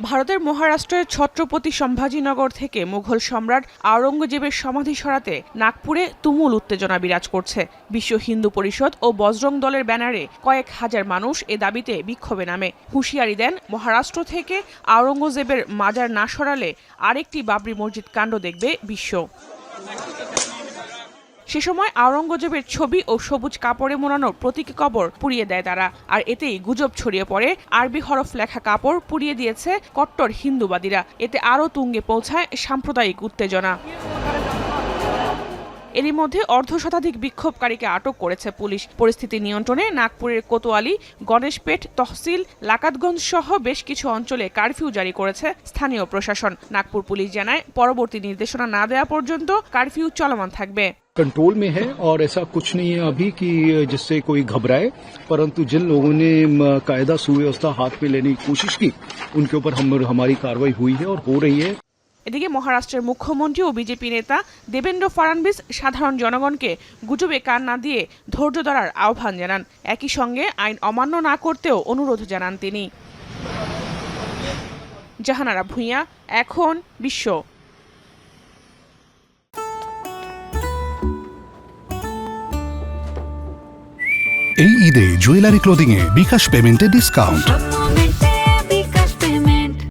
ভারতের মহারাষ্ট্রের ছত্রপতি সম্ভাজিনগর থেকে মুঘল সম্রাট আওরঙ্গজেবের সমাধি সরাতে নাগপুরে তুমুল উত্তেজনা বিরাজ করছে। বিশ্ব হিন্দু পরিষদ ও বজরং দলের ব্যানারে কয়েক হাজার মানুষ এ দাবিতে বিক্ষোভে নামে। হুঁশিয়ারি দেন, মহারাষ্ট্র থেকে আওরঙ্গজেবের মাজার না সরালে আরেকটি বাবরি মসজিদ কাণ্ড দেখবে বিশ্ব। সে সময় আওরঙ্গজেবের ছবি ও সবুজ কাপড়ে মোড়ানো প্রতীকী কবর পুড়িয়ে দেয় তারা। আর এতেই গুজব ছড়িয়ে পড়ে আরবি হরফ লেখা কাপড় পুড়িয়ে দিয়েছে কট্টর হিন্দুবাদীরা। এতে আরও তুঙ্গে পৌঁছায় সাম্প্রদায়িক উত্তেজনা। এরই মধ্যে অর্ধশতাধিক বিক্ষোভকারীকে আটক করেছে পুলিশ। পরিস্থিতি নিয়ন্ত্রণে নাগপুরের কোতোয়ালি, গণেশপেট তহসিল, লাকাতগঞ্জ সহ বেশ কিছু অঞ্চলে কারফিউ জারি করেছে স্থানীয় প্রশাসন। নাগপুর পুলিশ জানায়, পরবর্তী নির্দেশনা না দেওয়া পর্যন্ত কারফিউ চলমান থাকবে। कंट्रोल में है और ऐसा कुछ नहीं है अभी कि जिससे कोई घबराए, परंतु जिन लोगों ने कायदा सुव्यवस्था हाथ पे लेने की कोशिश की उनके ऊपर हमारी कार्रवाई हुई है और हो रही है। এদিকে মহারাষ্ট্রের মুখ্যমন্ত্রী ও বিজেপি নেতা দেবেন্দ্র ফাড়নবিস সাধারণ জনগণকে গুজবে কান না দিয়ে ধৈর্য ধরার আহ্বান জানান। একই সঙ্গে আইন অমান্য না করতেও অনুরোধ জানান তিনি। জাহানারা ভূঁইয়া, এখন বিশ্ব। এই ঈদে জুয়েলারি ক্লোদিং এ বিকাশ পেমেন্টে ডিসকাউন্ট।